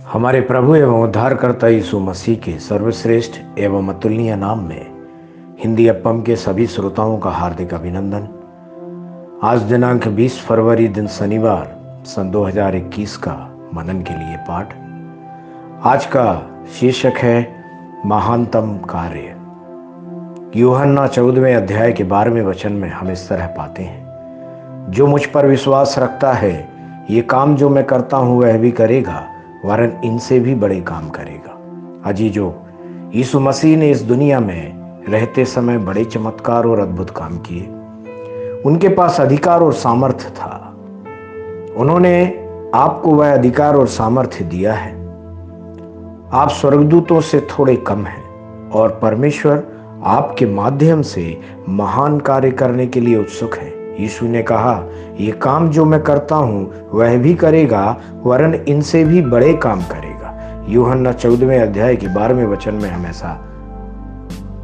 हमारे प्रभु एवं उद्धारकर्ता यीशु मसीह के सर्वश्रेष्ठ एवं अतुलनीय नाम में हिंदी एफएम के सभी श्रोताओं का हार्दिक अभिनंदन। आज दिनांक 20 फरवरी दिन शनिवार सन 2021 का मनन के लिए पाठ। आज का शीर्षक है महानतम कार्य। यूहन्ना 14वें अध्याय के 12वें वचन में हम इस तरह पाते हैं, जो मुझ पर विश्वास रखता है ये काम जो मैं करता हूं वह भी करेगा, वरन इनसे भी बड़े काम करेगा। अजीजों, यीशु मसीह ने इस दुनिया में रहते समय बड़े चमत्कार और अद्भुत काम किए। उनके पास अधिकार और सामर्थ्य था। उन्होंने आपको वह अधिकार और सामर्थ्य दिया है। आप स्वर्गदूतों से थोड़े कम हैं और परमेश्वर आपके माध्यम से महान कार्य करने के लिए उत्सुक है। यीशु ने कहा, ये काम जो मैं करता हूं वह भी करेगा, वरन इनसे भी बड़े काम करेगा। यूहन्ना 14वें अध्याय के 12वें वचन में हम ऐसा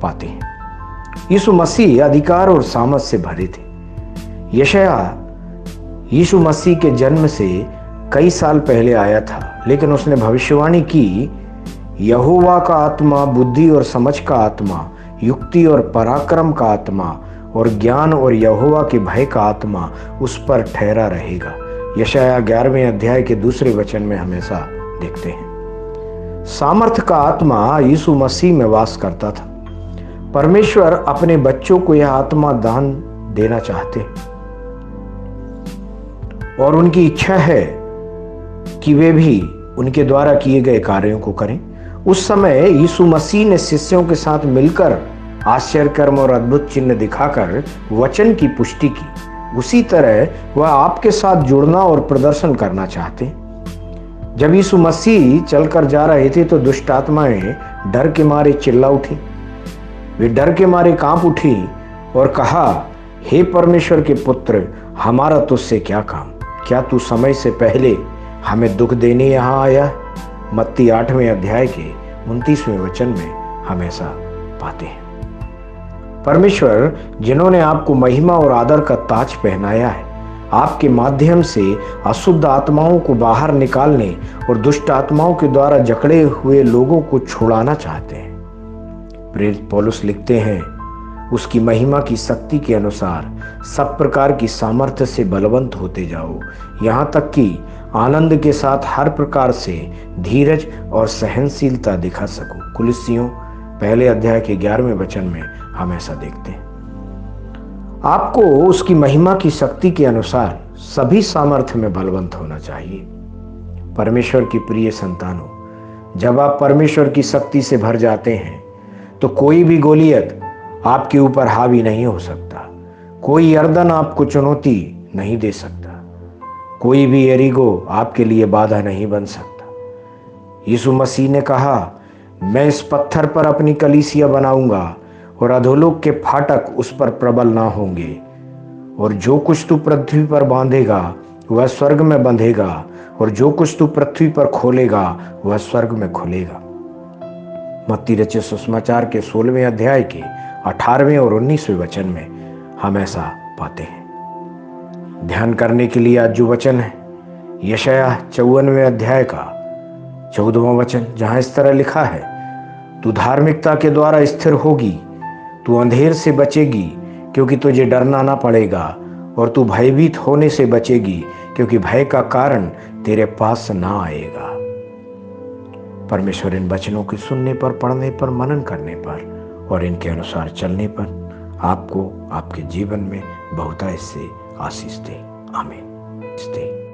पाते हैं। यीशु मसीह अधिकार और सामर्थ से भरे थे। यशाया यीशु मसीह के जन्म से कई साल पहले आया था, लेकिन उसने भविष्यवाणी की, यहोवा का आत्मा बुद्धि और समझ का आत्मा, युक्ति और पराक्रम का आत्मा और ज्ञान और यहोवा के भय का आत्मा उस पर ठहरा रहेगा। यशाया 11वें अध्याय के 2 वचन में हम ऐसा देखते हैं। सामर्थ्य का आत्मा यीशु मसीह में वास करता था। परमेश्वर अपने बच्चों को यह आत्मा दान देना चाहते और उनकी इच्छा है कि वे भी उनके द्वारा किए गए कार्यों को करें। उस समय यीशु मसीह ने शिष्यों के साथ मिलकर आश्चर्य कर्म और अद्भुत चिन्ह दिखाकर वचन की पुष्टि की। उसी तरह वह आपके साथ जुड़ना और प्रदर्शन करना चाहते। जब यीशु मसीह चलकर जा रहे थे तो दुष्ट आत्माएं डर के मारे चिल्ला उठी। वे डर के मारे कांप उठी और कहा, हे परमेश्वर के पुत्र, हमारा तुझसे क्या काम? क्या तू समय से पहले हमें दुख देने यहां आया? मत्ती 8वें अध्याय के 29वें वचन में हम ऐसा पाते हैं। परमेश्वर जिन्होंने आपको महिमा और आदर का ताज पहनाया है, आपके माध्यम से अशुद्ध आत्माओं को बाहर निकालने और दुष्ट आत्माओं के द्वारा जकड़े हुए लोगों को छुड़ाना चाहते हैं। प्रेरित पौलुस लिखते हैं, उसकी महिमा की शक्ति के अनुसार सब प्रकार की सामर्थ्य से बलवंत होते जाओ, यहाँ तक कि आनंद के साथ हर प्रकार से धीरज और सहनशीलता दिखा सको। कुलिस्सियों 1 अध्याय के 11वें वचन में हम ऐसा देखते हैं। आपको उसकी महिमा की शक्ति के अनुसार सभी सामर्थ्य में बलवंत होना चाहिए। परमेश्वर की प्रिय संतानों, जब आप परमेश्वर की शक्ति से भर जाते हैं तो कोई भी गोलियत आपके ऊपर हावी नहीं हो सकता। कोई यर्दन आपको चुनौती नहीं दे सकता। कोई भी एरिगो आपके लिए बाधा नहीं बन सकता। यीशु मसीह ने कहा, मैं इस पत्थर पर अपनी कलीसिया बनाऊंगा और अधोलोक के फाटक उस पर प्रबल ना होंगे, और जो कुछ तू पृथ्वी पर बांधेगा वह स्वर्ग में बंधेगा, और जो कुछ तू पृथ्वी पर खोलेगा वह स्वर्ग में खुलेगा। मत्ती रचित सुसमाचार के 16वें अध्याय के 18वें और 19वें वचन में हम ऐसा पाते हैं। ध्यान करने के लिए आज जो वचन है यशाया 54वें अध्याय का 14वां वचन, जहां इस तरह लिखा है, तू धार्मिकता के द्वारा स्थिर होगी, तू अंधेर से बचेगी क्योंकि तुझे डरना ना पड़ेगा, और तू भयभीत होने से बचेगी क्योंकि भय का कारण तेरे पास ना आएगा। परमेश्वर इन वचनों के सुनने पर, पढ़ने पर, मनन करने पर और इनके अनुसार चलने पर आपको आपके जीवन में बहुतायत से आशीष दे। आमीन।